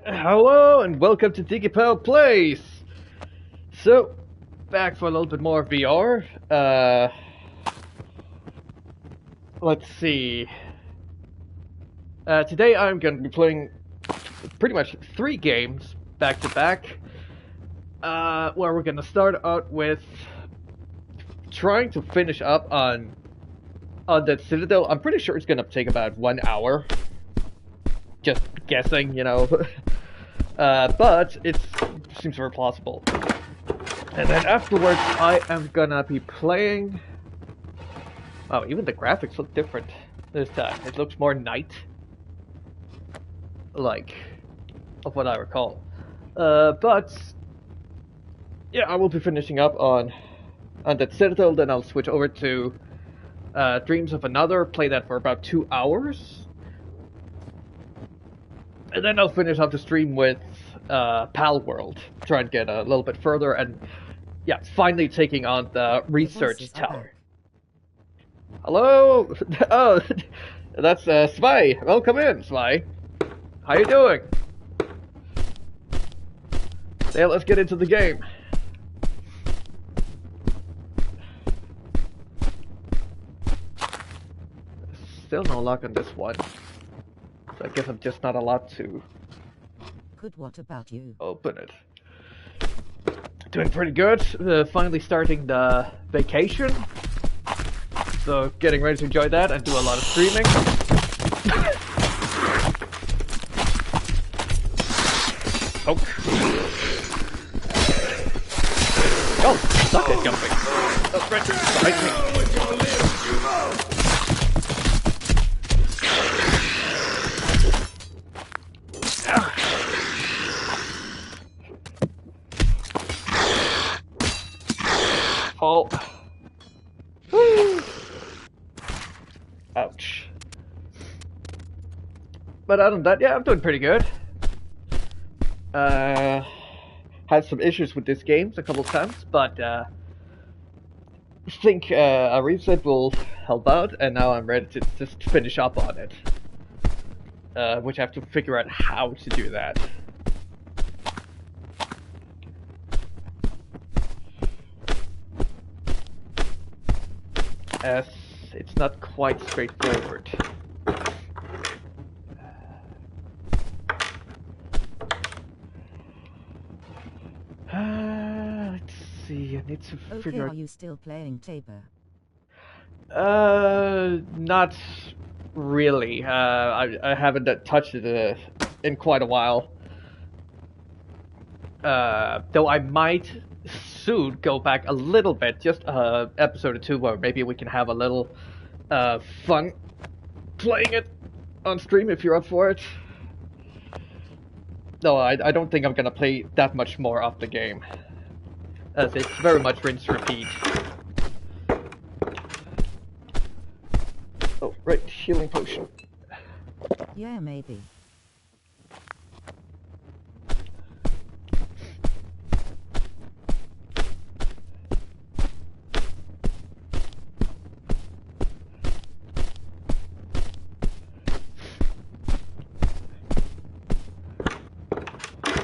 Hello and welcome to Digipal Place. So, back for a little bit more VR. Let's see. Today I'm going to be playing pretty much 3 games back to back. Where we're going to start out with trying to finish up on Undead Citadel. I'm pretty sure it's going to take about 1 hour. Just guessing, you know. But it seems very plausible. And then afterwards, I am gonna be playing... Oh, even the graphics look different this time. It looks more night-like, of what I recall. But... yeah, I will be finishing up on that Citadel, then I'll switch over to Dreams of Another, play that for about 2 hours. And then I'll finish off the stream with Pal World, try and get a little bit further, and yeah, finally taking on the research tower. Hello? Oh, that's Svi. Welcome in, Svi. How you doing? Yeah, let's get into the game. Still no luck on this one. So I guess I'm just not allowed to... Good, what about you? Open it. Doing pretty good. Finally starting the vacation. So getting ready to enjoy that and do a lot of streaming. Oh. Oh, suck at jumping. Oh, Richard, behind me. Fall. Ouch. But other than that, yeah, I'm doing pretty good. Had some issues with this game a couple of times, but I think a reset will help out, and now I'm ready to just finish up on it. Which I have to figure out how to do that. As it's not quite straightforward. Let's see, I need to figure out... Are you still playing Tabor? Not really. I haven't touched it in quite a while. Though I might soon go back a little bit, just episode or 2, where maybe we can have a little fun playing it on stream if you're up for it. No, I don't think I'm gonna play that much more of the game, as it's very much rinse repeat. Oh, right, healing potion. Yeah, maybe.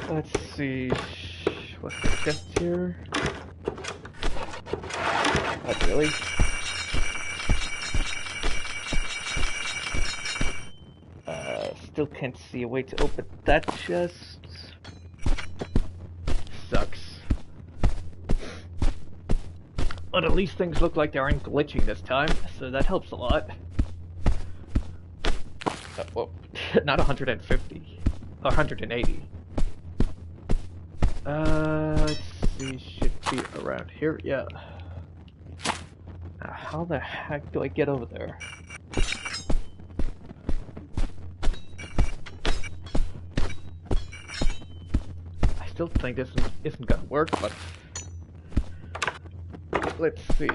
Let's see, what's the chest here? Not really. Still can't see a way to open that chest. Sucks. But at least things look like they aren't glitching this time, so that helps a lot. Whoa, not 150, 180. Let's see, should be around here, yeah. Now, how the heck do I get over there? I still think this isn't gonna work, but... let's see.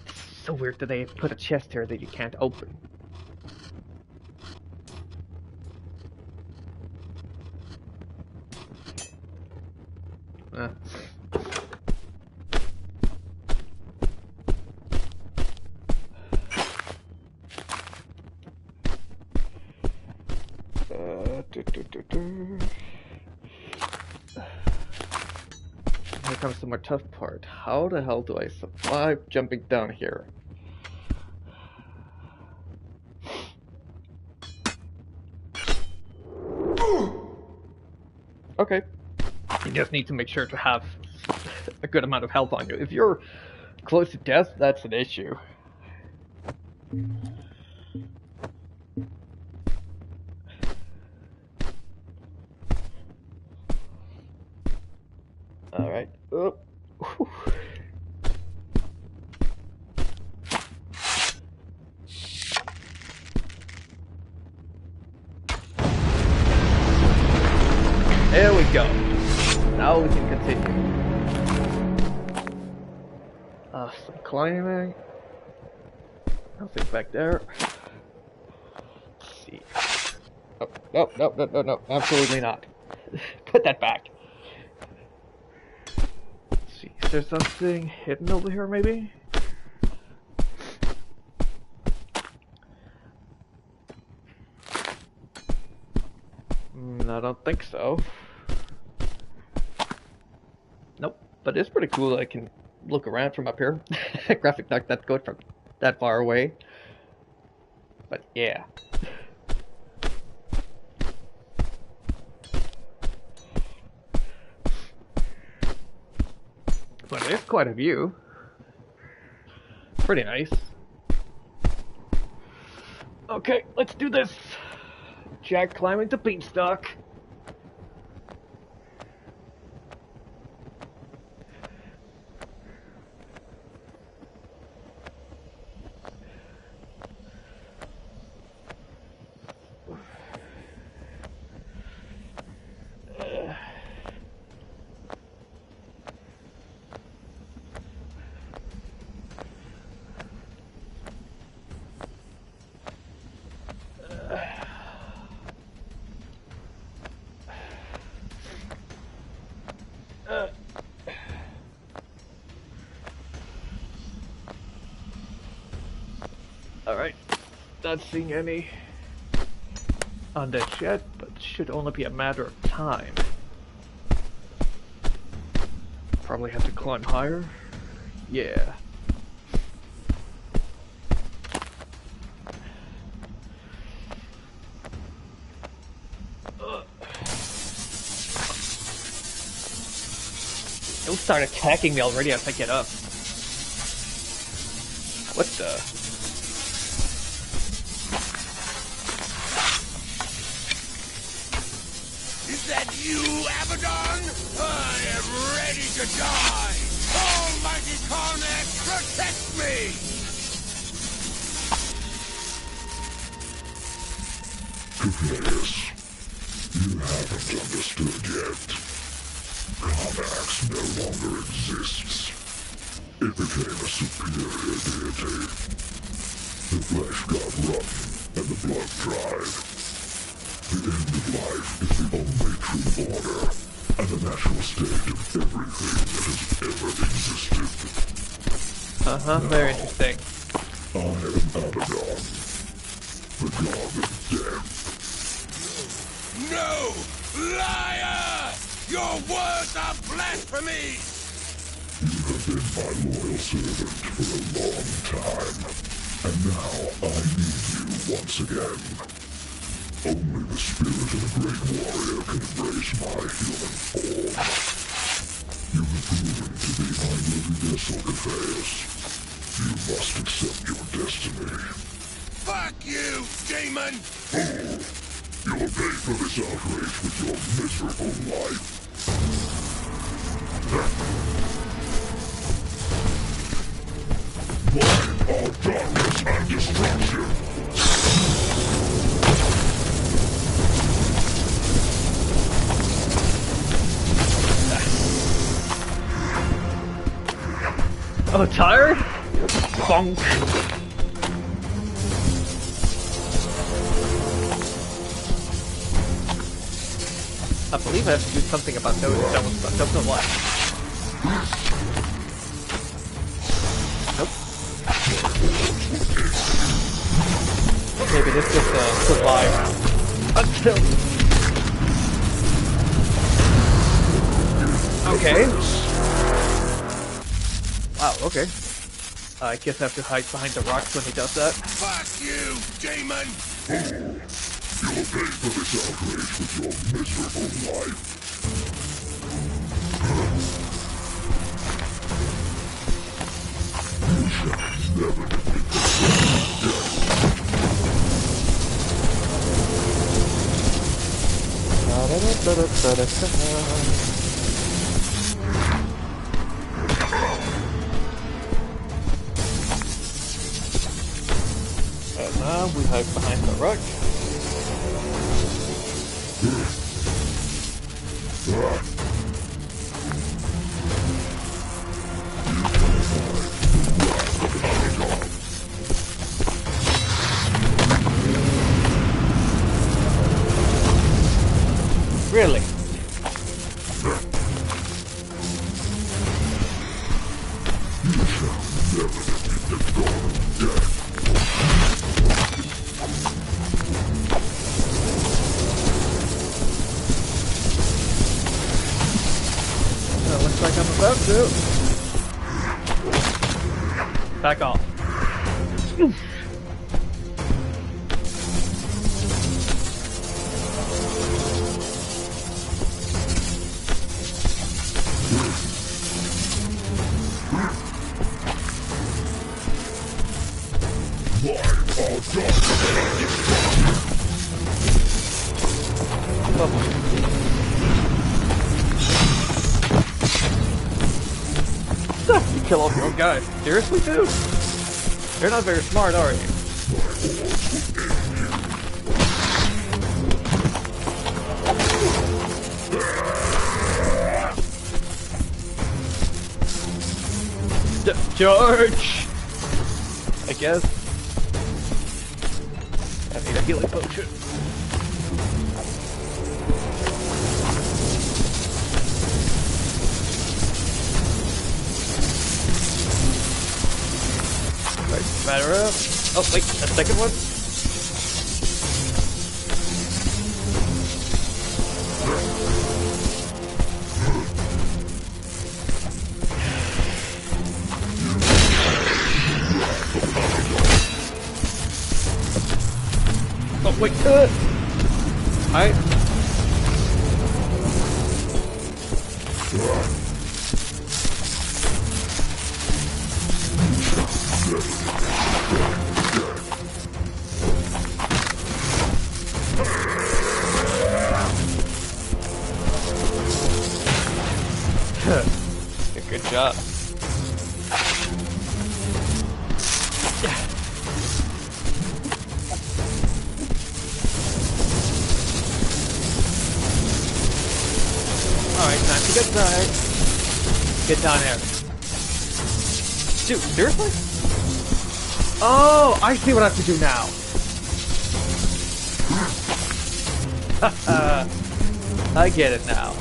It's so weird that they put a chest here that you can't open. Here comes the more tough part. How the hell do I survive jumping down here? Okay. You just need to make sure to have a good amount of health on you. If you're close to death, that's an issue. Alright. Oh. There we go. Now we can continue. Some climbing. Nothing back there. Let's see. Oh, no, absolutely not. Put that back. Let's see, is there something hidden over here maybe? I don't think so. Nope, but it's pretty cool that I can look around from up here. Graphic not that good from that far away. But yeah. But it's quite a view. Pretty nice. Okay, let's do this. Jack climbing the beanstalk. Alright, not seeing any undead yet, but should only be a matter of time. Probably have to climb higher. Yeah. They'll start attacking me already as I get up. What the? Is that you, Abaddon? I am ready to die! Almighty Karnak, protect me! Curious, you haven't understood yet. Karnax no longer exists. It became a superior deity. The flesh got rotten and the blood dried. The end of life is the only true order, and the natural state of everything that has ever existed. Very interesting. I am Abaddon, the god of death. No! Liar! Your words are blasphemy! You have been my loyal servant for a long time, and now I need you once again. Only the spirit of a great warrior can embrace my human form. You have proven to be my worthy vessel, Cathayus. You must accept your destiny. Fuck you, demon! Fool! You'll pay for this outrage with your miserable life. Mine are darkness and destruction. Oh, tired? Bonk. I believe I have to do something about those stones, but don't know what. Nope. Maybe this is survive until Okay. Wow, okay. I guess I have to hide behind the rocks when he does that. Fuck you, demon! You'll pay for this outrage with your miserable life. You shall never defeat the And now we hide behind the rock. Really? Looks like I'm about to. Back off. You kill off your own guys. Seriously, dude? You're not very smart, are you? Charge! I guess. I need a healing potion. Matter of. Oh, wait, a second one? Oh, wait, Alright. Good job. Alright, time to get inside. Get down here. Dude, seriously? Oh, I see what I have to do now. I get it now.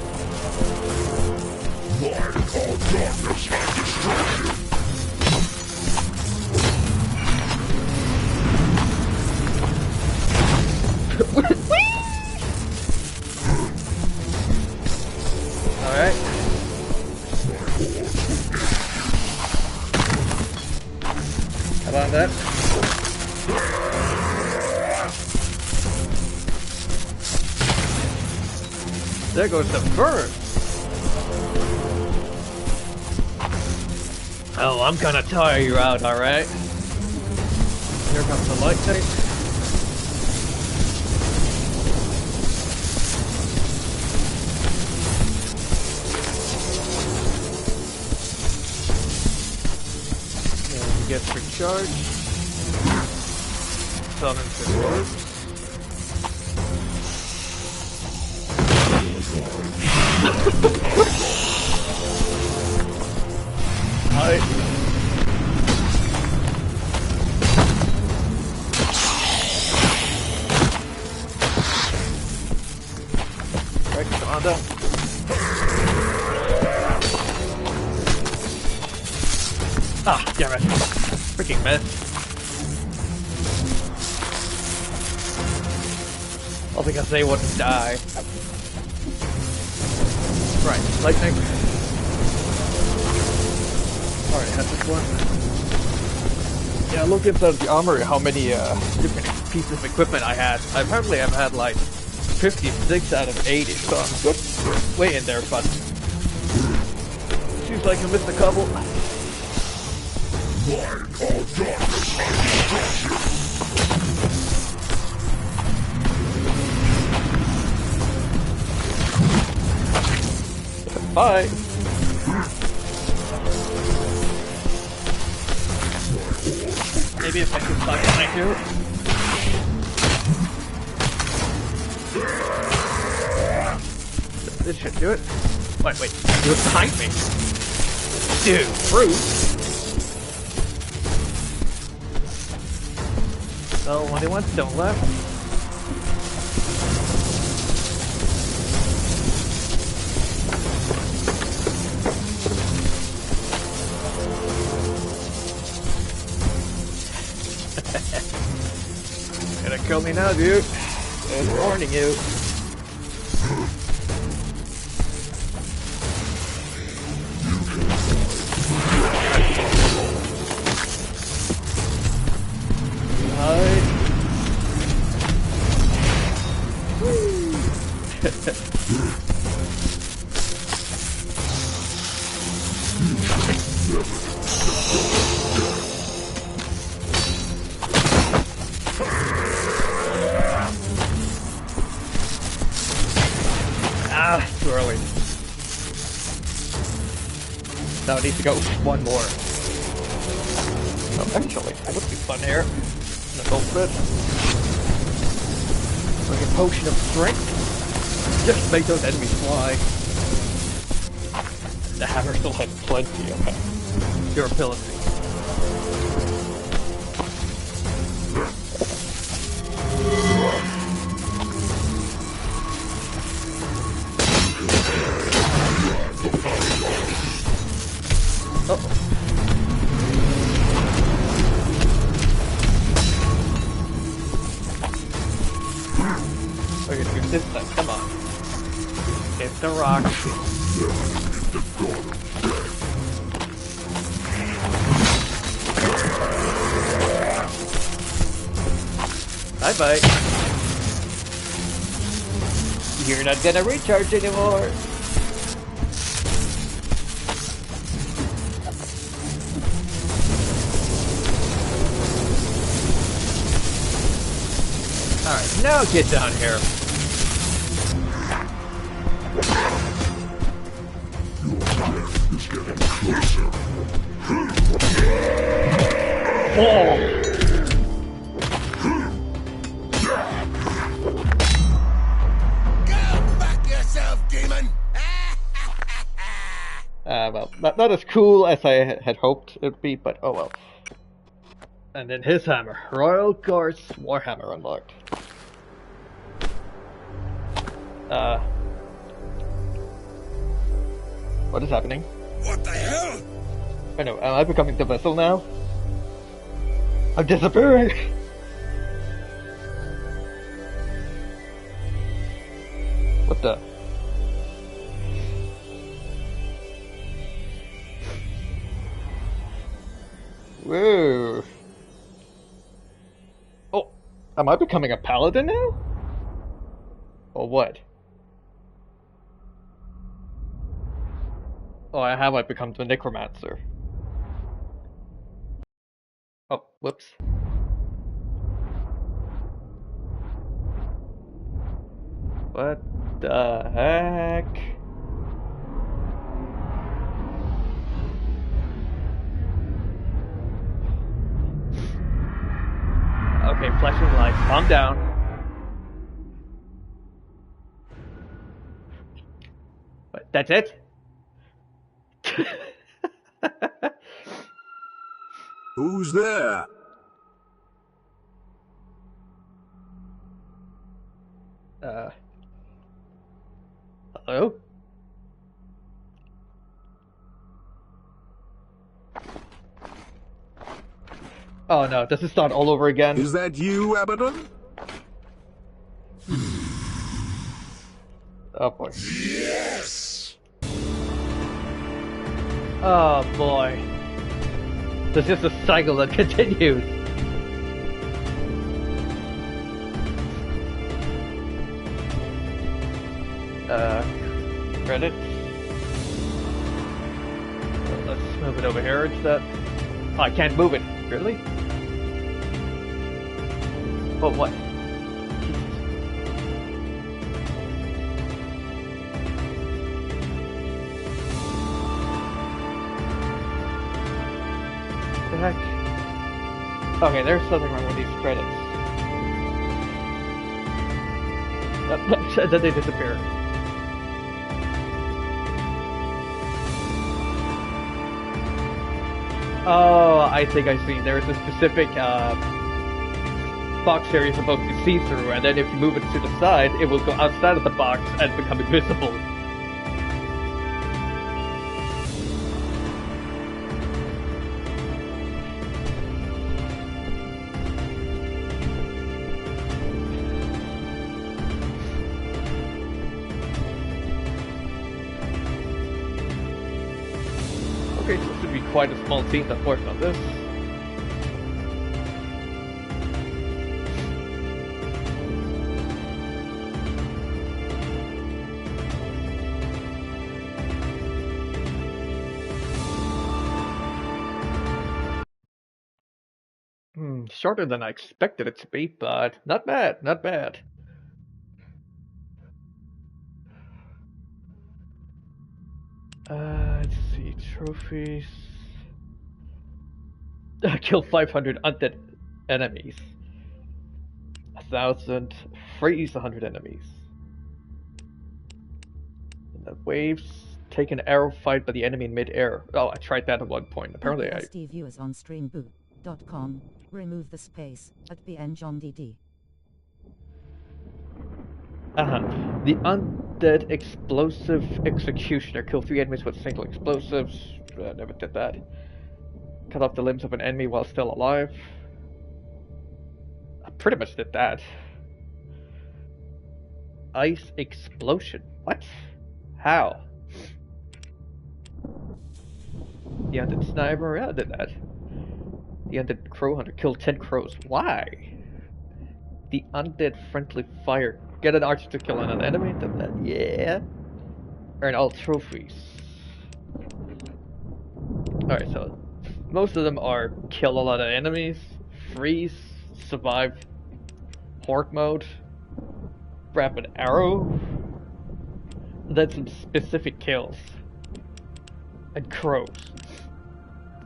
all darkness and destruction. Alright. How about that? There goes the bird. Oh, I'm gonna tire you out, alright? Here comes the light tape. And he gets recharged. Summons the bird. Right on down. Ah, damn it. Freaking mess. All because they wouldn't die. Right, lightning. Already have this one. Yeah, look at the armory, how many different pieces of equipment I had. Apparently I've had like 56 out of 80, so I'm good way in there, but seems like I missed a couple. Bye! Maybe if I can find behind here. This should do it. Wait, you're behind me. Dude, fruit. Oh, only one stone left. Gonna kill me now, dude. I'm warning you. Too early. Now I need to go one more. Oh, actually, that would be fun here. A gold bit. Like a potion of strength. Just make those enemies fly. The hammer still has plenty of durability. Okay, do this thing, come on. Hit the rock. Bye-bye. You're not gonna recharge anymore. Alright, now get down here. Oh! Go back yourself, demon! Well, not as cool as I had hoped it would be, but oh well. And then his hammer. Royal Guards Warhammer unlocked. What is happening? What the hell? I know, am I becoming the vessel now? I'm disappearing! What the? Whoa! Oh, am I becoming a paladin now? Or what? Oh, have I become the necromancer? Oh, whoops. What the heck? Okay, flesh and life, calm down. What, that's it? Who's there? Hello? Oh no, does it start all over again? Is that you, Abaddon? Oh boy. Yes! Oh boy. It's just a cycle that continues. Credits. Let's move it over here instead. Oh, I can't move it. Really? Oh, what? The heck? Okay, there's something wrong with these credits. Then they disappear. Oh, I think I see. There's a specific box here you're supposed to see through, and then if you move it to the side, it will go outside of the box and become invisible. Okay, so it should be quite a small team that worked on this. Shorter than I expected it to be, but not bad, not bad. Let's see, trophies. Kill 500 undead enemies. 1,000, freeze 100 enemies. And the waves, take an arrow fight by the enemy in mid-air. Oh, I tried that at one point. Apparently I... viewers on streamboot.com. Remove the space at bnjohndd. The Undead Explosive Executioner. Kill 3 enemies with single explosives. Never did that. Cut off the limbs of an enemy while still alive. I pretty much did that. Ice Explosion. What? How? The Undead Sniper. Yeah, I did that. The Undead Crow Hunter. Kill 10 crows. Why? The Undead Friendly Fire. Get an archer to kill another enemy. Did that. Yeah. Earn all trophies. Alright, so most of them are kill a lot of enemies, freeze, survive, horde mode, grab an arrow, and then some specific kills. And crows.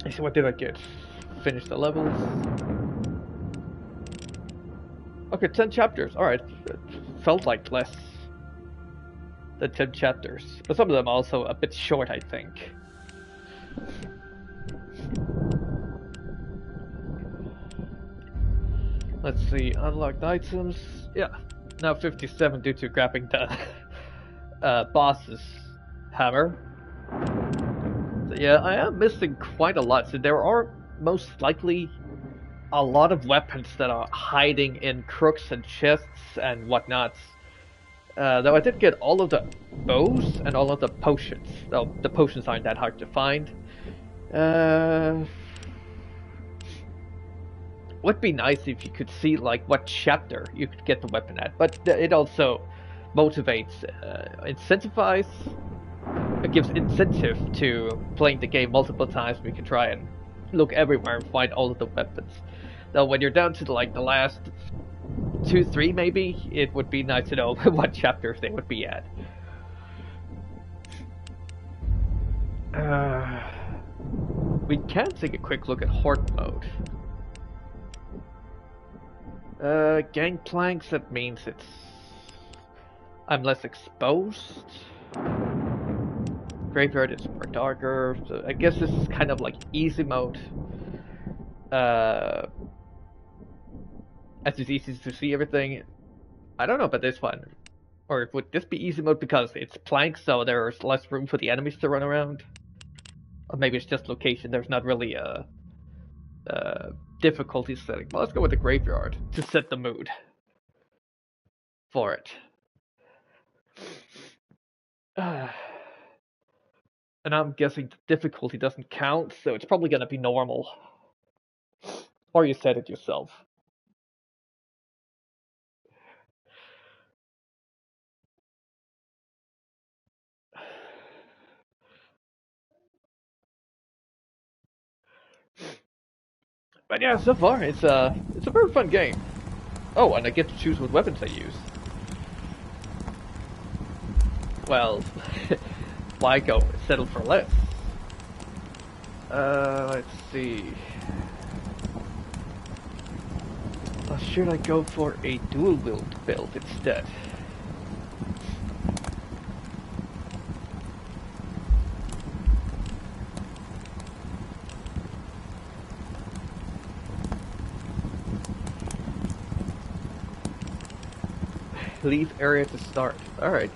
So what did I get? Finish the levels. Okay, 10 chapters. Alright. Felt like less than 10 chapters. But some of them also a bit short, I think. Let's see, unlocked items. Yeah, now 57 due to grabbing the boss's hammer. So yeah, I am missing quite a lot. So there are most likely a lot of weapons that are hiding in crooks and chests and whatnots. Though I did get all of the bows and all of the potions. Though the potions aren't that hard to find. Would be nice if you could see like what chapter you could get the weapon at, but it also motivates, incentivizes, it gives incentive to playing the game multiple times. We can try and look everywhere and find all of the weapons. Though when you're down to like the last 2, 3 maybe, it would be nice to know what chapters they would be at. We can take a quick look at horde mode. Gangplanks, that means I'm less exposed. Graveyard is more darker, so I guess this is kind of like easy mode. As it's easy to see everything. I don't know about this one. Or would this be easy mode because it's planks, so there's less room for the enemies to run around? Or maybe it's just location, there's not really a difficulty setting. Well, let's go with the graveyard to set the mood for it. And I'm guessing the difficulty doesn't count, so it's probably gonna be normal. Or you said it yourself. But yeah, so far it's a very fun game. Oh, and I get to choose what weapons I use. Well, why go settle for less? Let's see. Or should I go for a dual wield build instead? Leave area to start. Alright.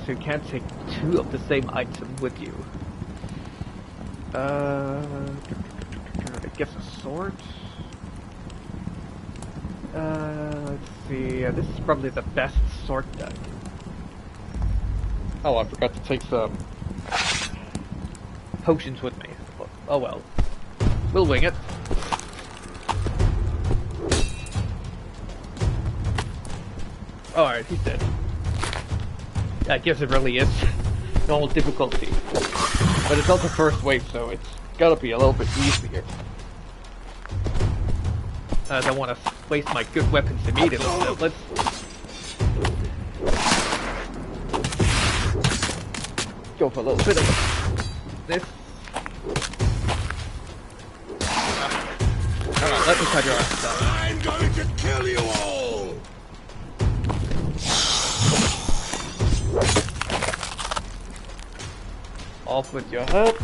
So you can't take two of the same item with you. I guess a sword? Let's see. This is probably the best sword deck. Oh, I forgot to take some potions with me. Oh well. We'll wing it. Alright, he's dead. Yeah, I guess it really is normal difficulty. But it's also first wave, so it's gotta be a little bit easier. I don't want to waste my good weapons immediately, so let's... go for a little bit of this. Alright, let me cut your ass down. I'm going to kill you all! Off with your head.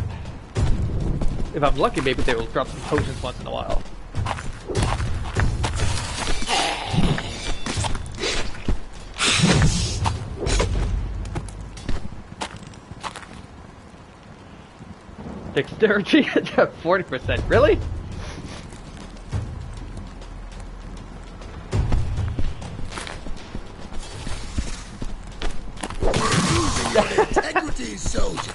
If I'm lucky, maybe they will drop some potions once in a while. Dexterity at 40%. Really? Integrity, soldier!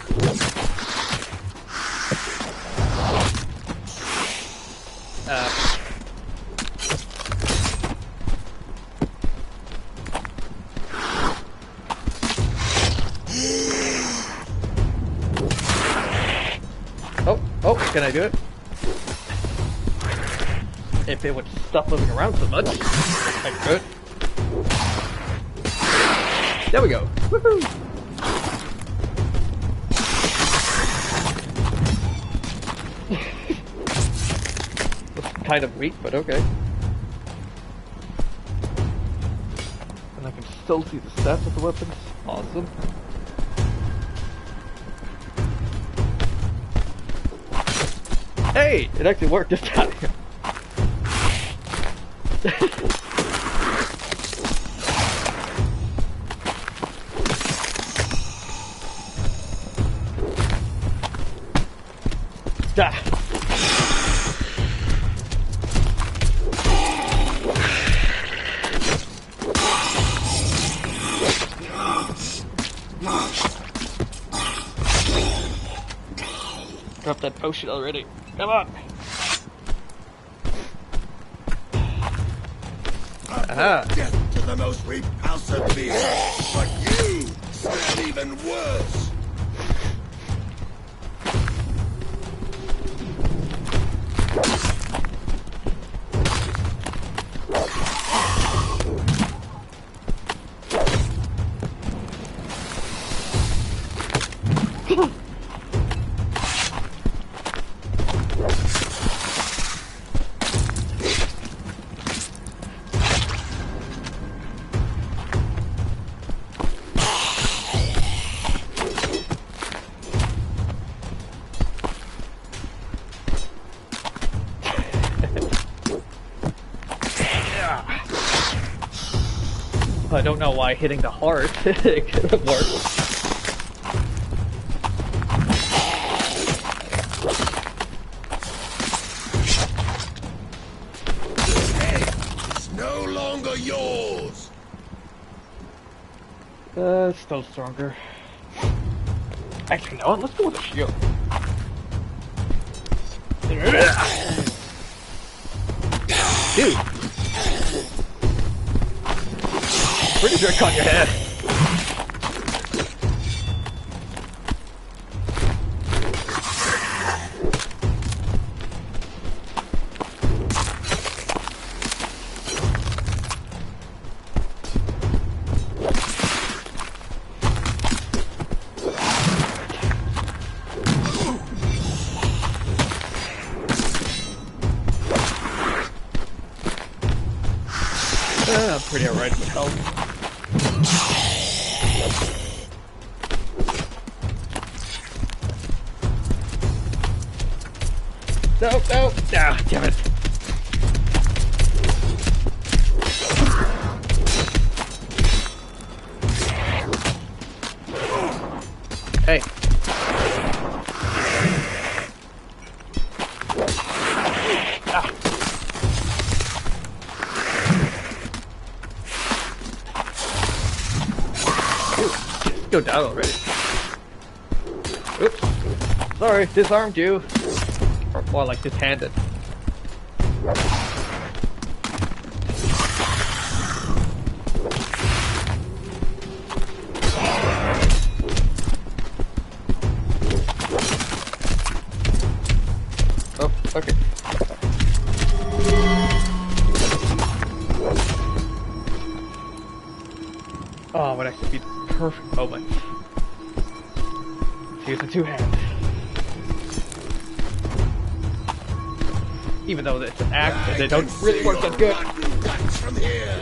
Oh, can I do it? If it would stop moving around so much, I could. There we go. Woohoo! Kind of weak, but okay. And I can still see the stats of the weapons. Awesome. Hey! It actually worked this time. Ah. Drop that potion already. Come on. Aha. Death to the most repulsive beast, but you smell even worse. I don't know why hitting the heart it could have worked. This egg is no longer yours. It's still stronger. Actually, no, let's go with a shield. Dude. Pretty sure I caught your head. I'm pretty alright with health. No, no, ah, damn it. Hey. Ah. Go down already. Oops. Sorry, disarmed you. Or more like dishanded. Oh, okay. Oh, would actually be the perfect moment. Let's use the two hands. Even though it's an axe and they don't really work that good. From here.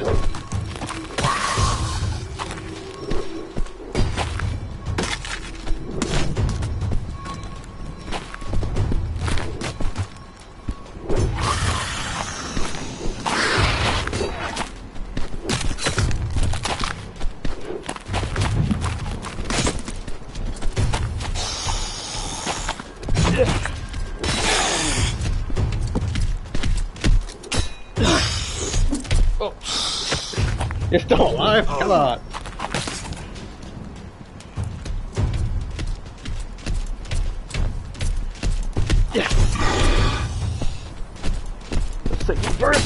Oh. You're still alive? Come on. Yeah. Let's take you first.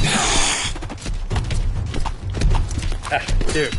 Ah, dude.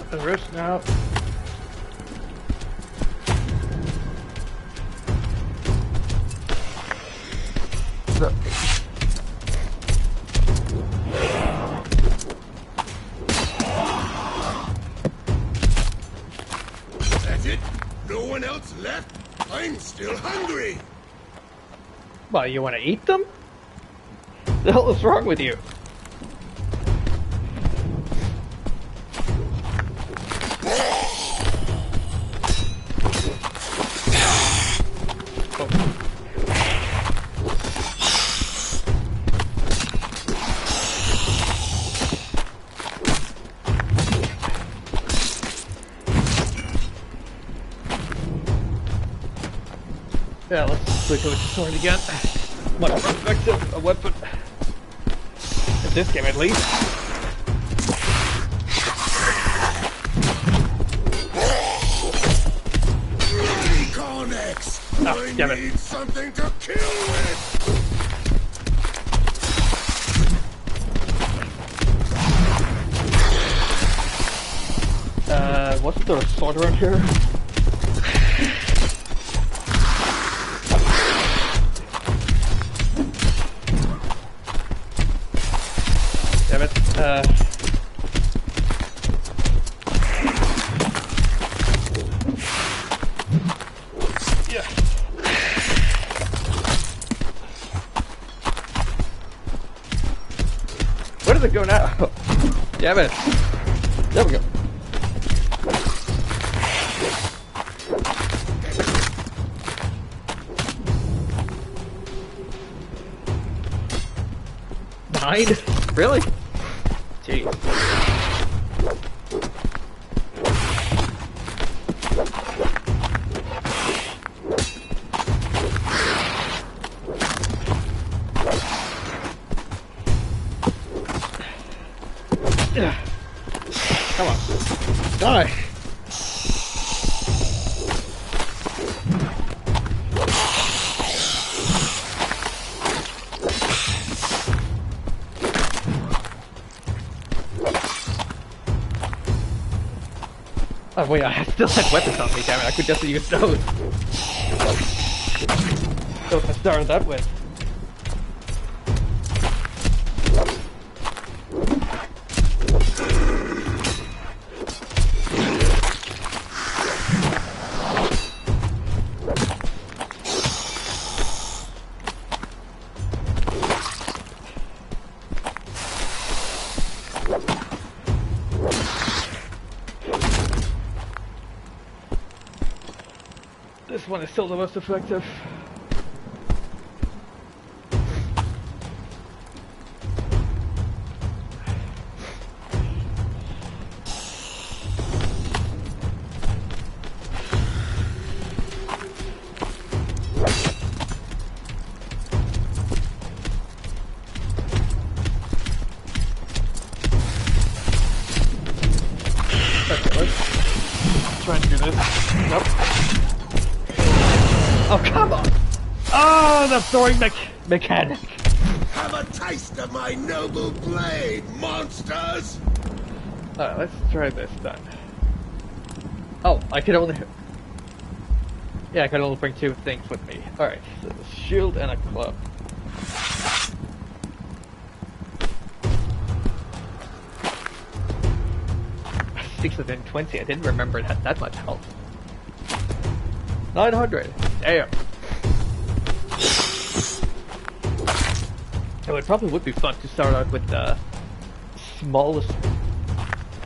The wrist now. So. That's it? No one else left? I'm still hungry. Well, you want to eat them? The hell is wrong with you? Yeah, let's switch over to sword again. Much more effective a weapon. In this game, at least. Connex! Oh, I damn it. need something to kill with! Wasn't there a sword around here? Damn it. does it go now? Damn it. There we go. Nine? Really? Jeez. Come on. Die! Oh wait, I still had weapons on me, damn it, I could just use those. Those I started that with. This one is still the most effective. Okay, let's try and do this. Nope. Oh, come on! Oh, the throwing mechanic! Have a taste of my noble blade, monsters! Alright, let's try this then. Oh, I can only... Yeah, I can only bring two things with me. Alright, so a shield and a club. $620, I didn't remember it had that much health. 900, damn. So it probably would be fun to start out with the smallest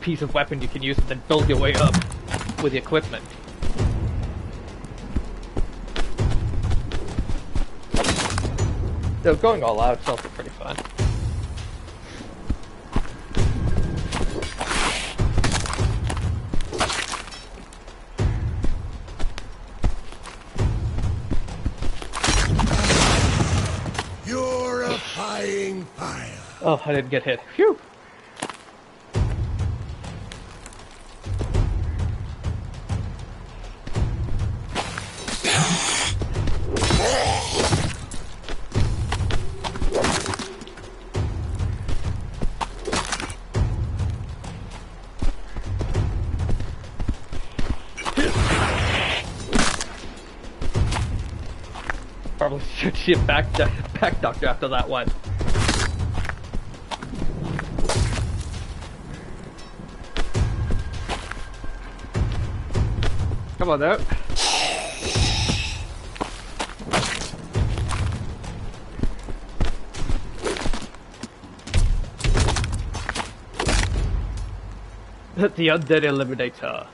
piece of weapon you can use and then build your way up with the equipment. So going all out is also pretty fun. Purifying fire. Oh, I didn't get hit. Phew! Probably should see a back doctor after that one. Come on out. The Undead Eliminator.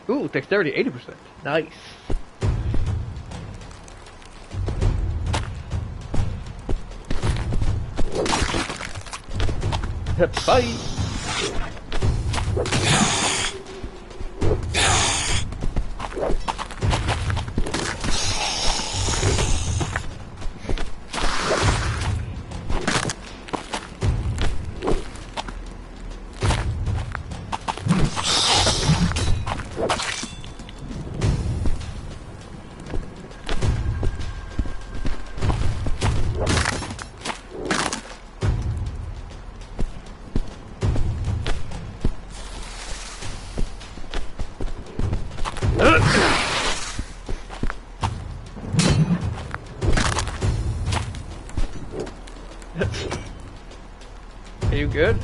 Ooh, dexterity 80%. Nice. Bye. Are you good?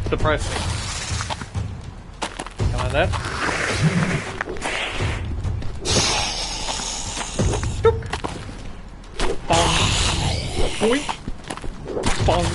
Surprise me. Come on then. Stook. Bong. Boink. Bong.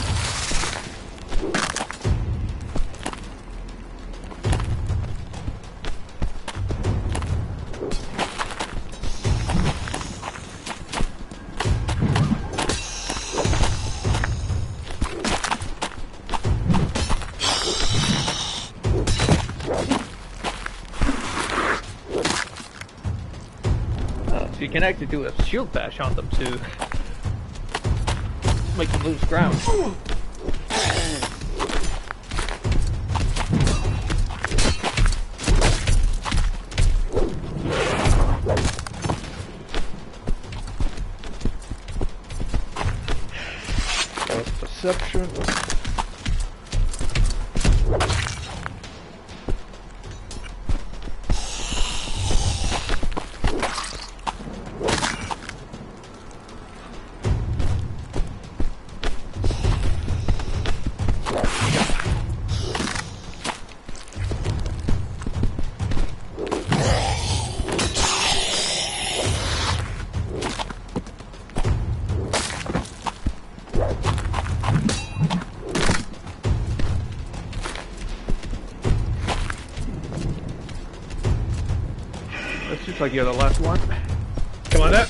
So you can actually do a shield bash on them to make them lose ground. That was perception. Looks like you're the last one. Come on up.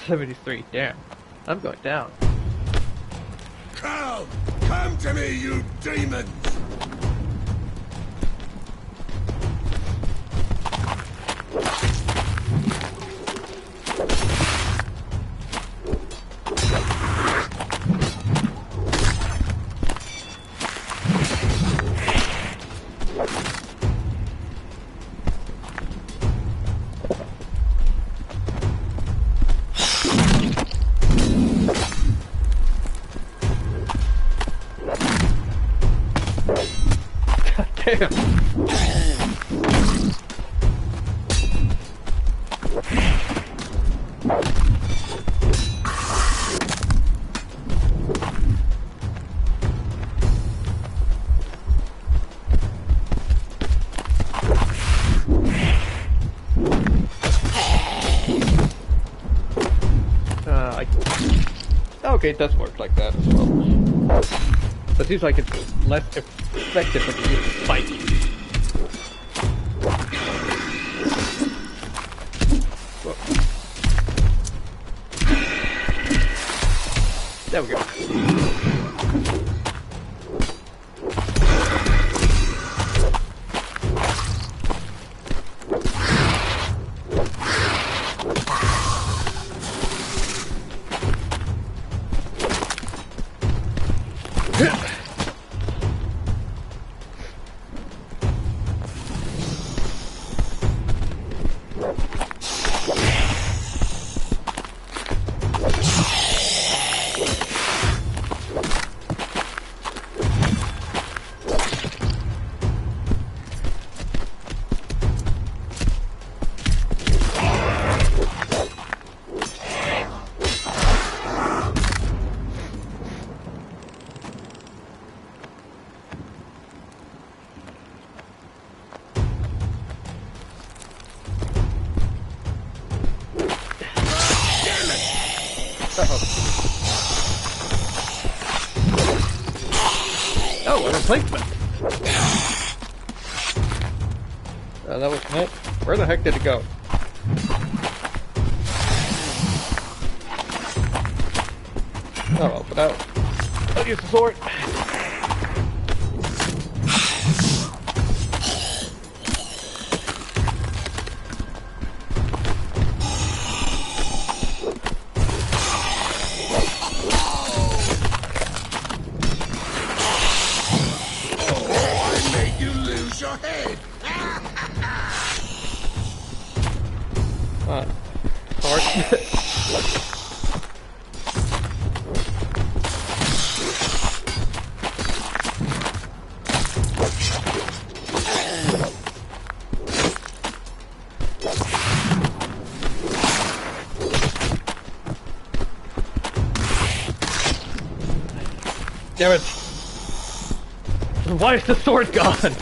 $73. Damn. I'm going down. Come to me, you demons! Damn. Okay, it does work like that as well. But it seems like it's less effective when you use the spike. Whoa. There we go. Oh, a replacement! That was it. Where the heck did it go? Oh well, but I'll use the sword. Damn it! Why is the sword gone?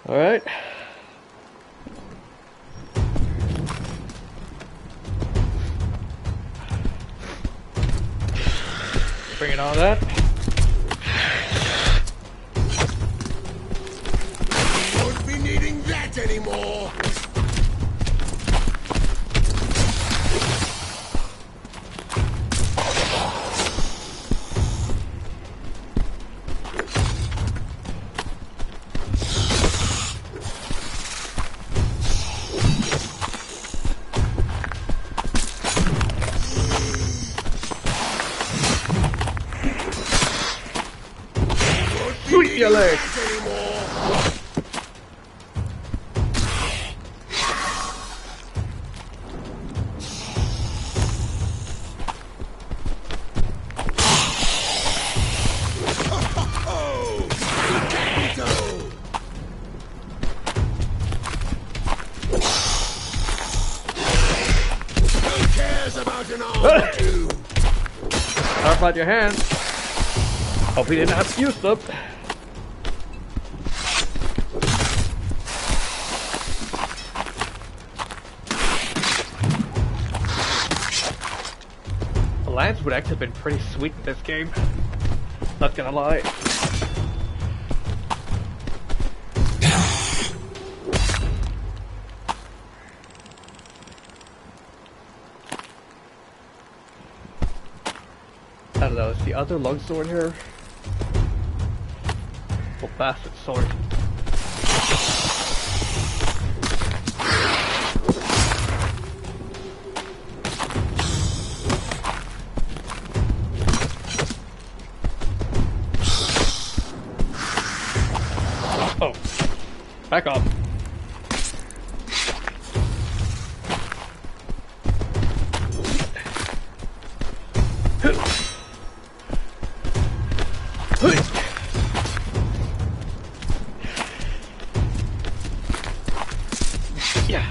Alright. Bringing all that. Won't be needing that anymore. Sweet your leg. How about your hands? Hope he didn't have to use them. The lance would actually have been pretty sweet in this game. Not gonna lie. I don't know, is the other longsword here? Oh, bastard sword. Oh, back up. Yeah.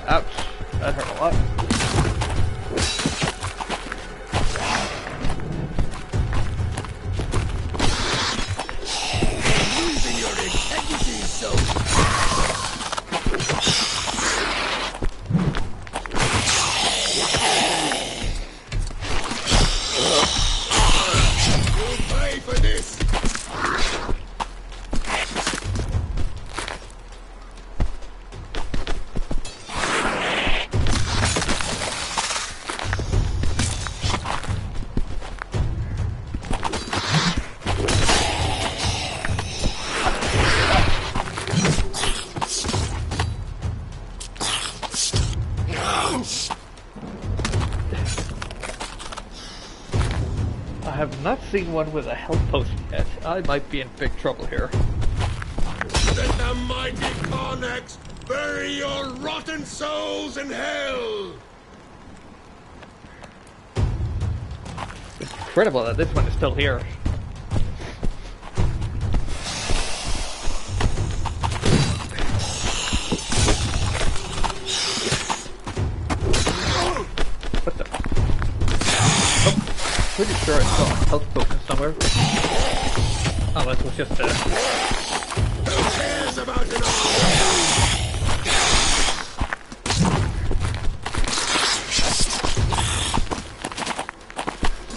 Ouch. That hurt a lot. Losing your integrity, so. You'll pay for this. I have not seen one with a health potion yet. I might be in big trouble here. Let the mighty Karnax bury your rotten souls in hell! It's incredible that this one is still here. sure I saw a health potion somewhere. Unless it was just Who cares about it all?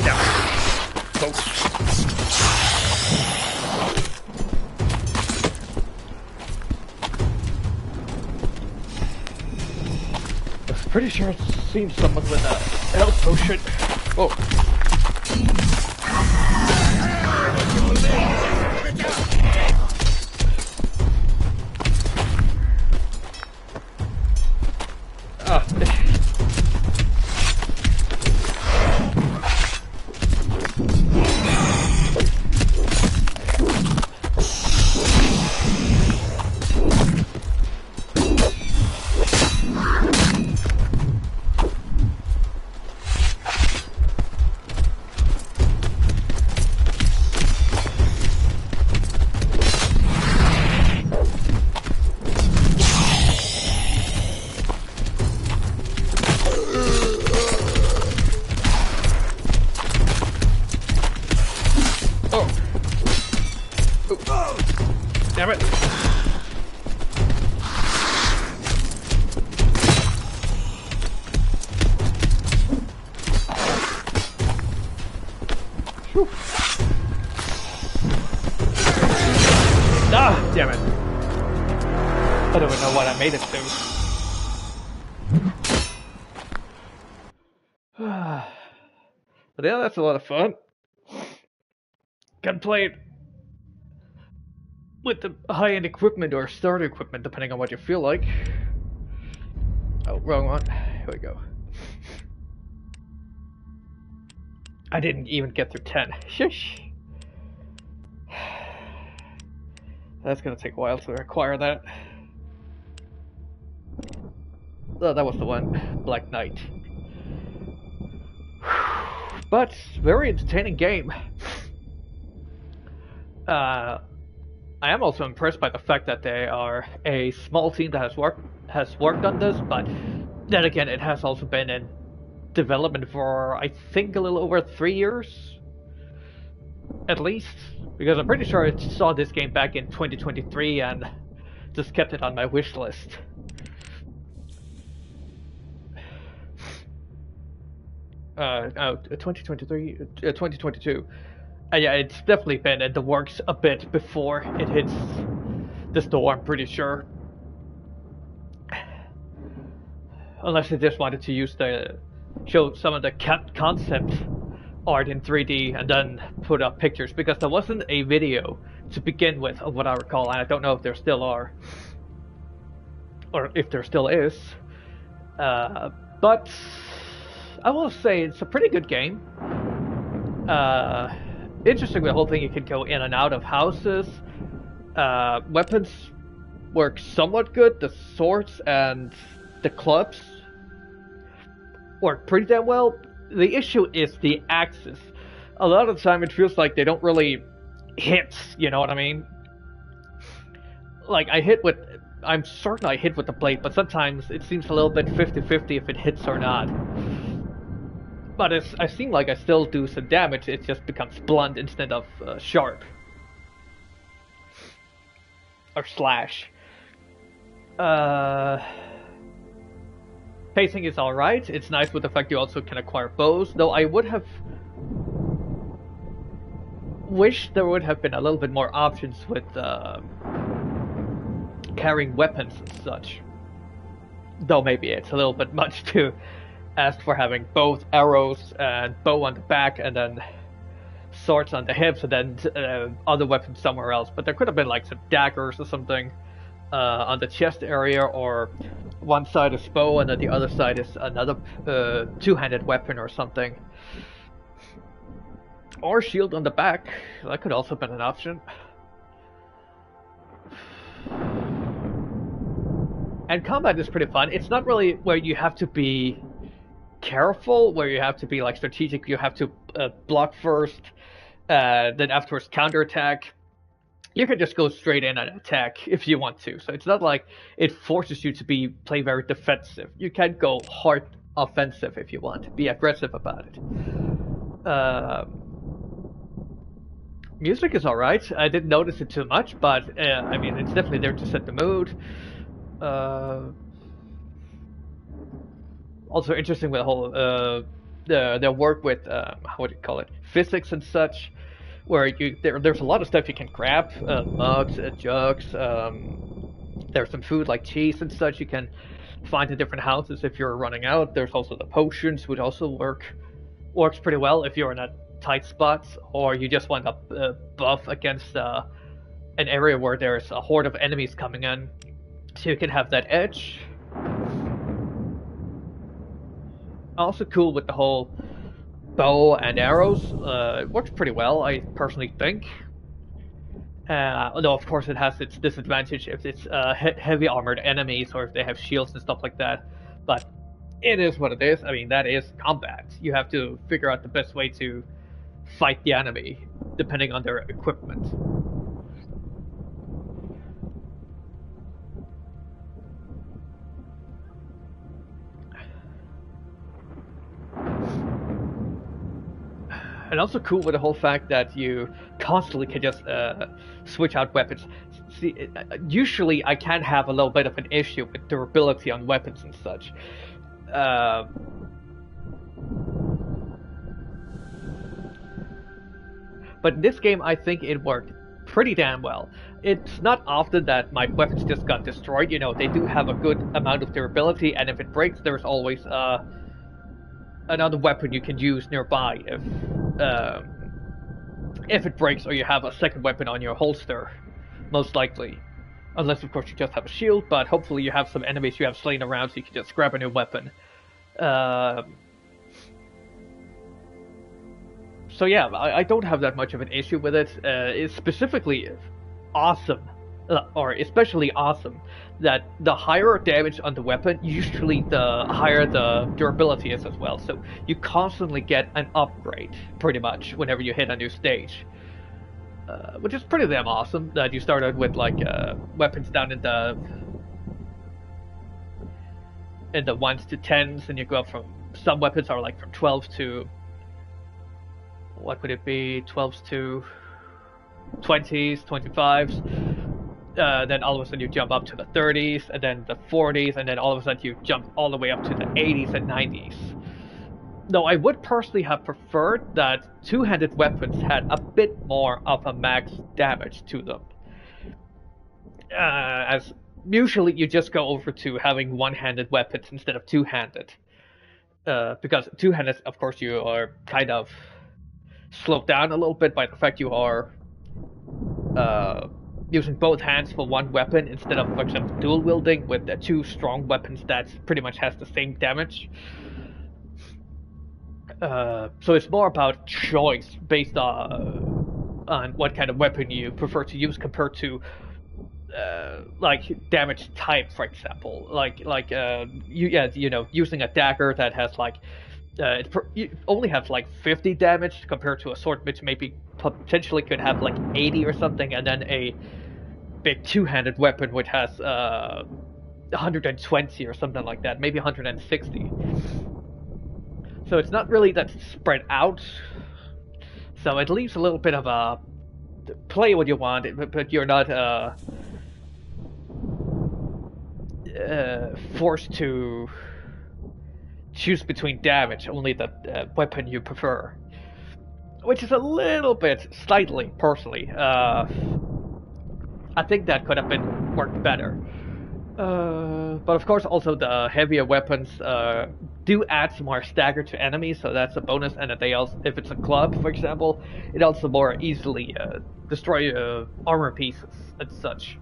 yeah. Oh. Pretty sure I've seen someone with a health potion. Oh. Ah. Damn it. Whew. Ah, damn it. I don't even know what I made it to. But yeah, that's a lot of fun. Can play it with the high-end equipment or starter equipment, depending on what you feel like. Oh, wrong one. Here we go. I didn't even get through 10. Shush. That's gonna take a while to acquire that. Oh, that was the one. Black Knight. But, very entertaining game. I am also impressed by the fact that they are a small team that has worked on this, but then again, it has also been in development for, I think, a little over 3 years, at least, because I'm pretty sure I saw this game back in 2023 and just kept it on my wish list. Oh, 2023, 2022. Yeah, it's definitely been in the works a bit before it hits the store, I'm pretty sure. Unless they just wanted to show some of the concept art in 3D and then put up pictures, because there wasn't a video to begin with of what I recall, and I don't know if there still are, or if there still is. But I will say it's a pretty good game. Interesting, the whole thing, you can go in and out of houses. Weapons work somewhat good. The swords and the clubs work pretty damn well. The issue is the axes. A lot of the time it feels like they don't really hit, you know what I mean? Like, I'm certain I hit with the blade, but sometimes it seems a little bit 50-50 if it hits or not. But I seem like I still do some damage, it just becomes blunt instead of sharp. Or slash. Pacing is alright, it's nice with the fact you also can acquire bows, though I would have wished there would have been a little bit more options with carrying weapons and such. Though maybe it's a little bit much to ask for having both arrows and bow on the back and then swords on the hips and then other weapons somewhere else. But there could have been like some daggers or something on the chest area, or one side is bow and then the other side is another two-handed weapon or something. Or shield on the back. That could also have been an option. And combat is pretty fun. It's not really where you have to be careful, where you have to be like strategic. You have to block first, then afterwards counterattack. You can just go straight in and attack if you want to. So it's not like it forces you to play very defensive. You can go hard offensive if you want. Be aggressive about it. Music is alright. I didn't notice it too much, but I mean, it's definitely there to set the mood. Also interesting with the whole their work with what do you call it, physics and such, where there's a lot of stuff you can grab, mugs, jugs. There's some food like cheese and such you can find in different houses if you're running out. There's also the potions, which also works pretty well if you're in a tight spot or you just want a buff against an area where there's a horde of enemies coming in, so you can have that edge. Also cool with the whole bow and arrows. It works pretty well, I personally think. Although of course it has its disadvantage if it's heavy armored enemies or if they have shields and stuff like that. But it is what it is. I mean, that is combat. You have to figure out the best way to fight the enemy, depending on their equipment. And also cool with the whole fact that you constantly can just switch out weapons. See, usually I can have a little bit of an issue with durability on weapons and such. But in this game, I think it worked pretty damn well. It's not often that my weapons just got destroyed. You know, they do have a good amount of durability, and if it breaks, there's always another weapon you can use nearby if it breaks, or you have a second weapon on your holster, most likely. Unless, of course, you just have a shield, but hopefully you have some enemies you have slain around so you can just grab a new weapon. So yeah, I don't have that much of an issue with it. It's specifically awesome, or especially awesome, that the higher damage on the weapon, usually the higher the durability is as well. So you constantly get an upgrade, pretty much, whenever you hit a new stage. Which is pretty damn awesome, that you started with like weapons down in the 1s to 10s, and you go up from, some weapons are like from 12 to, what would it be, 12s to 20s, 25s. Then all of a sudden you jump up to the 30s, and then the 40s, and then all of a sudden you jump all the way up to the 80s and 90s. Though I would personally have preferred that two-handed weapons had a bit more of a max damage to them. As usually you just go over to having one-handed weapons instead of two-handed. Because two-handed, of course, you are kind of slowed down a little bit by the fact you are using both hands for one weapon instead of, for example, dual wielding with two strong weapons that pretty much has the same damage. So it's more about choice based on what kind of weapon you prefer to use compared to like damage type, for example. Using a dagger that has like you only have like 50 damage compared to a sword which maybe potentially could have like 80 or something, and then a big two-handed weapon which has 120 or something like that, maybe 160. So it's not really that spread out. So it leaves a little bit of a play what you want, but you're not forced to choose between damage, only the weapon you prefer. Which is a little bit, slightly, personally. I think that could have been worked better. But of course also the heavier weapons do add some more stagger to enemies, so that's a bonus, and that they also, if it's a club for example, it also more easily destroy armor pieces and such.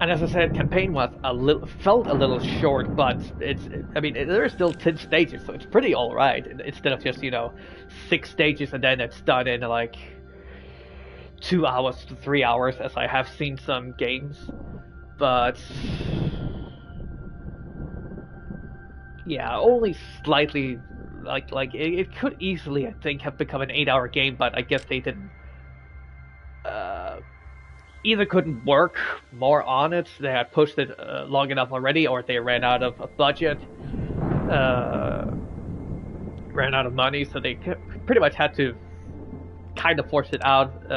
And as I said, campaign was felt a little short, but there are still 10 stages, so it's pretty alright, instead of just, 6 stages and then it's done in like 2 hours to 3 hours, as I have seen some games. But yeah, only slightly, it could easily, I think, have become an 8-hour game, but I guess they didn't either couldn't work more on it, they had pushed it long enough already, or they ran out of a budget, ran out of money, so they pretty much had to kind of force it out.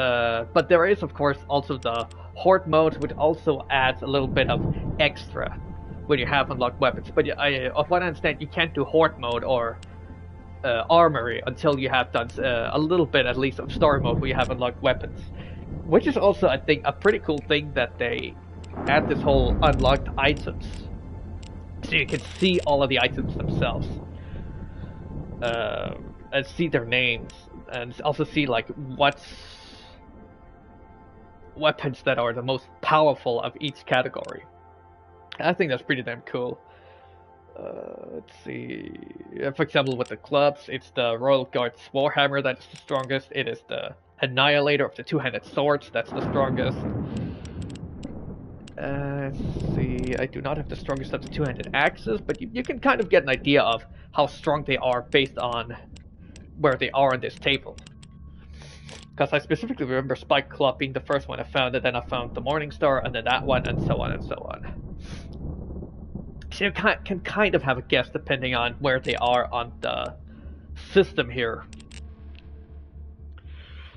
But there is, of course, also the Horde mode, which also adds a little bit of extra when you have unlocked weapons. But of what I understand, you can't do Horde mode or Armory until you have done a little bit, at least, of Story mode where you have unlocked weapons. Which is also, I think, a pretty cool thing that they add this whole unlocked items. So you can see all of the items themselves. And see their names. And also see, like, what's weapons that are the most powerful of each category. I think that's pretty damn cool. Let's see. For example, with the clubs, it's the Royal Guard's Warhammer that is the strongest. It is the Annihilator of the two-handed swords that's the strongest. Let's see. I do not have the strongest of the two-handed axes, but you can kind of get an idea of how strong they are based on where they are on this table. Because I specifically remember Spike Club being the first one I found, and then I found the Morning Star, and then that one, and so on and so on. So you can kind of have a guess depending on where they are on the system here.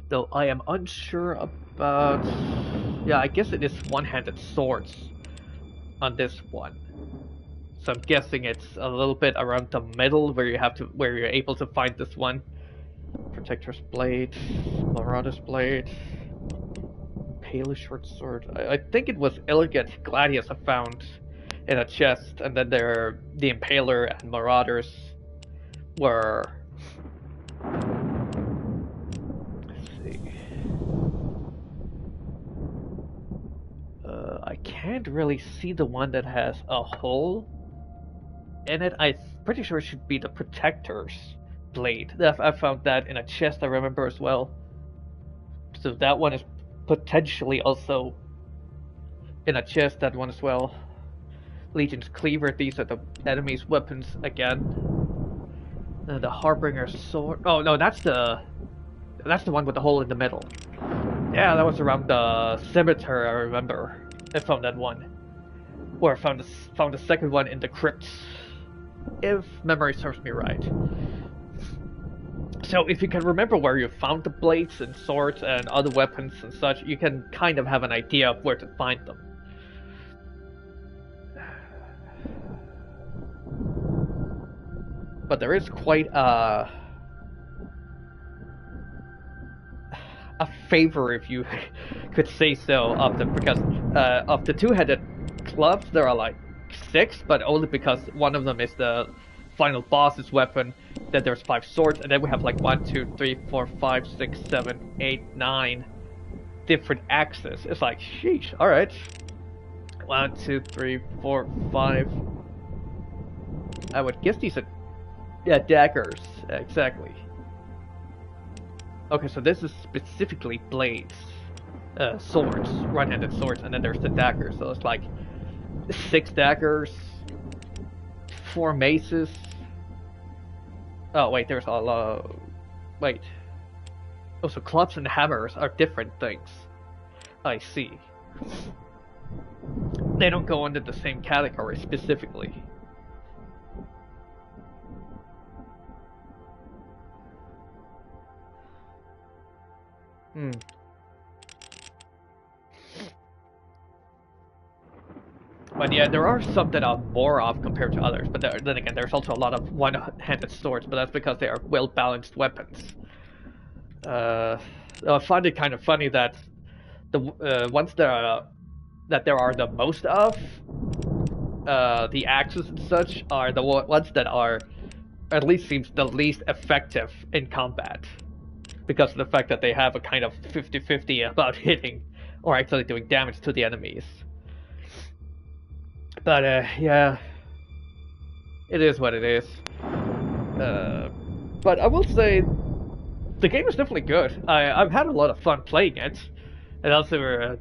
Though I am unsure about... Yeah, I guess it is one-handed swords on this one. So I'm guessing it's a little bit around the middle where you're able to find this one. Protector's Blade, Marauder's Blade, Pale Short Sword. I think it was Elegant Gladius I found in a chest, and then the Impaler and Marauders were... Let's see. I can't really see the one that has a hole in it. I'm pretty sure it should be the Protector's Blade. I found that in a chest, I remember as well. So that one is potentially also in a chest, that one as well. Legion's Cleaver, these are the enemy's weapons again. The Harbinger's Sword. Oh no, that's the one with the hole in the middle. Yeah, that was around the cemetery, I remember. I found that one. Or I found the second one in the crypts, if memory serves me right. So if you can remember where you found the blades and swords and other weapons and such, you can kind of have an idea of where to find them. But there is quite a favor, if you could say so, of them, because of the two-headed clubs there are like 6, but only because one of them is the final boss's weapon. Then there's 5 swords, and then we have like 1, 2, 3, 4, 5, 6, 7, 8, 9 different axes. It's like, sheesh, alright. 1, 2, 3, 4, 5. I would guess these are, yeah, daggers, exactly. Okay, so this is specifically blades, swords, right-handed swords, and then there's the daggers. So it's like 6 daggers, 4 maces. Oh wait, there's a lot. Wait. Oh, so clubs and hammers are different things. I see. They don't go under the same category specifically. But yeah, there are some that are more off compared to others, but then again, there's also a lot of one-handed swords, but that's because they are well-balanced weapons. I find it kind of funny that the ones that there are the most of, the axes and such, are the ones that are, at least seems the least effective in combat. Because of the fact that they have a kind of 50-50 about hitting, or actually doing damage to the enemies. But, yeah, it is what it is. But I will say, the game is definitely good. I've had a lot of fun playing it. And also,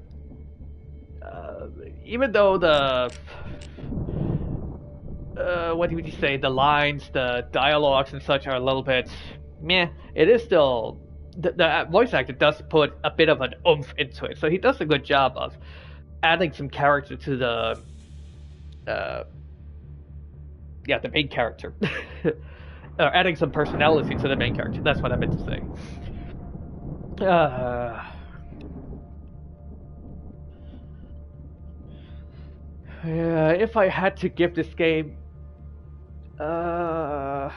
even though the, what would you say, the lines, the dialogues and such are a little bit meh, it is still the voice actor does put a bit of an oomph into it, so he does a good job of adding some character to the the main character. Adding some personality to the main character. That's what I meant to say. If I had to give this game a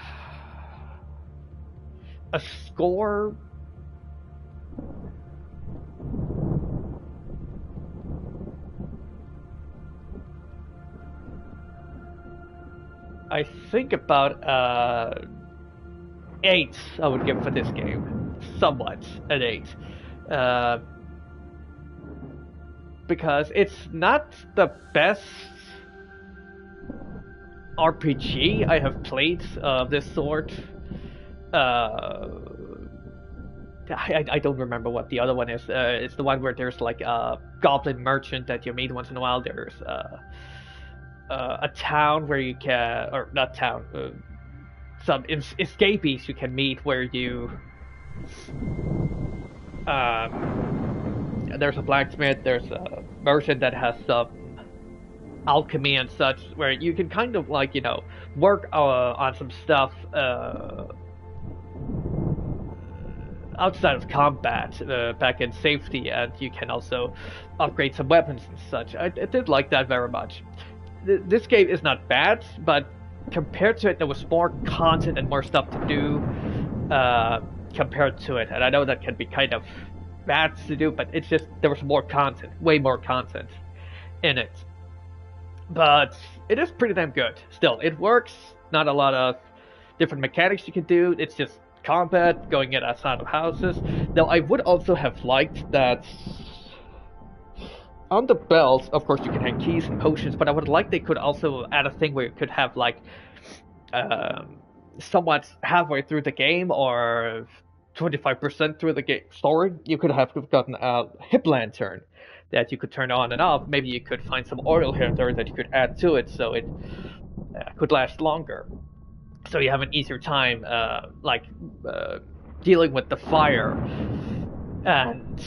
score, I think about 8 I would give for this game. Somewhat an 8. Because it's not the best RPG I have played of this sort. I don't remember what the other one is. It's the one where there's like a goblin merchant that you meet once in a while. There's a town where you can, or not town, some escapees you can meet where you there's a blacksmith, there's a merchant that has some alchemy and such, where you can kind of like, you know, work on some stuff outside of combat, back in safety, and you can also upgrade some weapons and such. I did like that very much. This game is not bad, but compared to it, there was more content and more stuff to do compared to it. And I know that can be kind of bad to do, but it's just there was more content, way more content in it. But it is pretty damn good. Still, it works. Not a lot of different mechanics you can do. It's just combat, going in outside of houses. Now, I would also have liked that on the bells, of course, you can hang keys and potions, but I would like they could also add a thing where you could have, like, somewhat halfway through the game or 25% through the game story, you could have gotten a hip lantern that you could turn on and off. Maybe you could find some oil here and there that you could add to it so it could last longer. So you have an easier time, dealing with the fire. And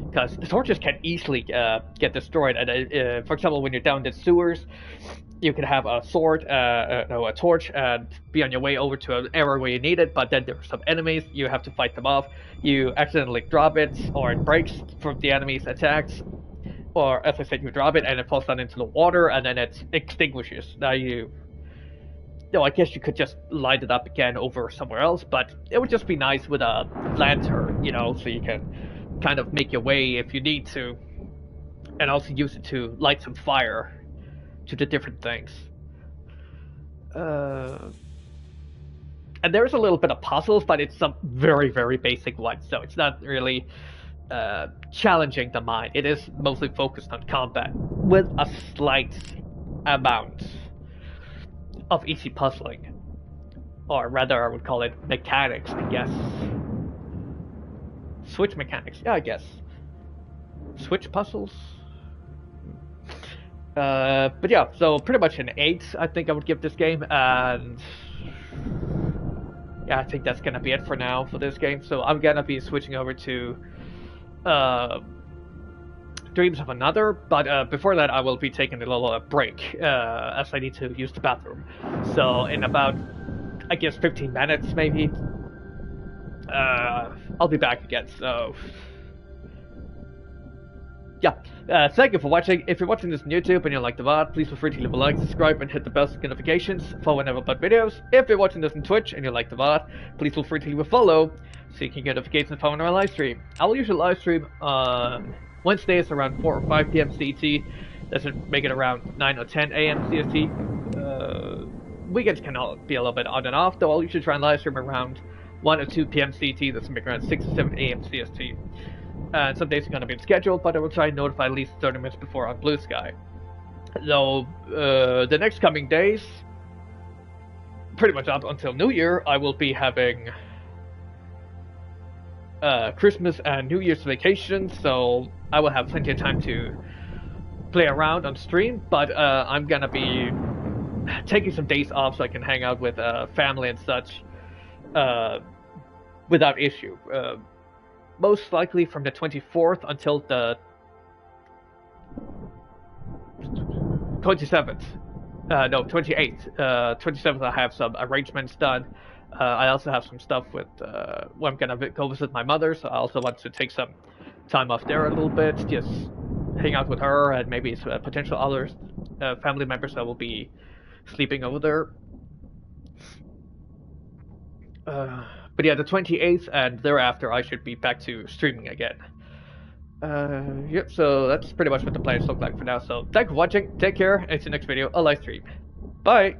because the torches can easily get destroyed. And for example, when you're down the sewers, you can have a sword, a torch, and be on your way over to an area where you need it. But then there are some enemies, you have to fight them off. You accidentally drop it, or it breaks from the enemy's attacks. Or, as I said, you drop it and it falls down into the water, and then it extinguishes. Now I guess you could just light it up again over somewhere else, but it would just be nice with a lantern, you know, so you can kind of make your way if you need to, and also use it to light some fire to the different things. And there's a little bit of puzzles, but it's some very, very basic ones, so it's not really challenging the mind. It is mostly focused on combat, with a slight amount of easy puzzling. Or rather, I would call it mechanics, I guess. Switch mechanics, yeah, I guess. Switch puzzles? But yeah, so pretty much an 8, I think I would give this game, and yeah, I think that's gonna be it for now for this game. So I'm gonna be switching over to Dreams of Another, but before that I will be taking a little break, as I need to use the bathroom. So in about, I guess, 15 minutes maybe, I'll be back again, so yeah. Thank you for watching. If you're watching this on YouTube and you like the VOD, please feel free to leave a like, subscribe, and hit the bell notifications for whenever I upload videos. If you're watching this on Twitch and you like the VOD, please feel free to leave a follow so you can get notifications for when I live stream. I will usually live stream on Wednesdays around 4 or 5 p.m. CT. That should make it around 9 or 10 a.m. CST. Weekends can be a little bit on and off, though I'll usually try and live stream around 1 or 2 p.m. CT. That's make around 6 or 7 a.m. CST. And some days are going to be scheduled, but I will try and notify at least 30 minutes before on Blue Sky. So, the next coming days, pretty much up until New Year, I will be having Christmas and New Year's vacation, so I will have plenty of time to play around on stream, but I'm gonna be taking some days off so I can hang out with family and such without issue. Most likely from the 24th until the 27th. No, 28th. 27th I have some arrangements done. I also have some stuff with where I'm gonna go visit my mother, so I also want to take some time off there a little bit, just hang out with her and maybe some potential other family members that will be sleeping over there. But yeah, the 28th and thereafter I should be back to streaming again. Yep, so that's pretty much what the plans look like for now. So thanks for watching, take care, and see you next video, a live stream. Bye!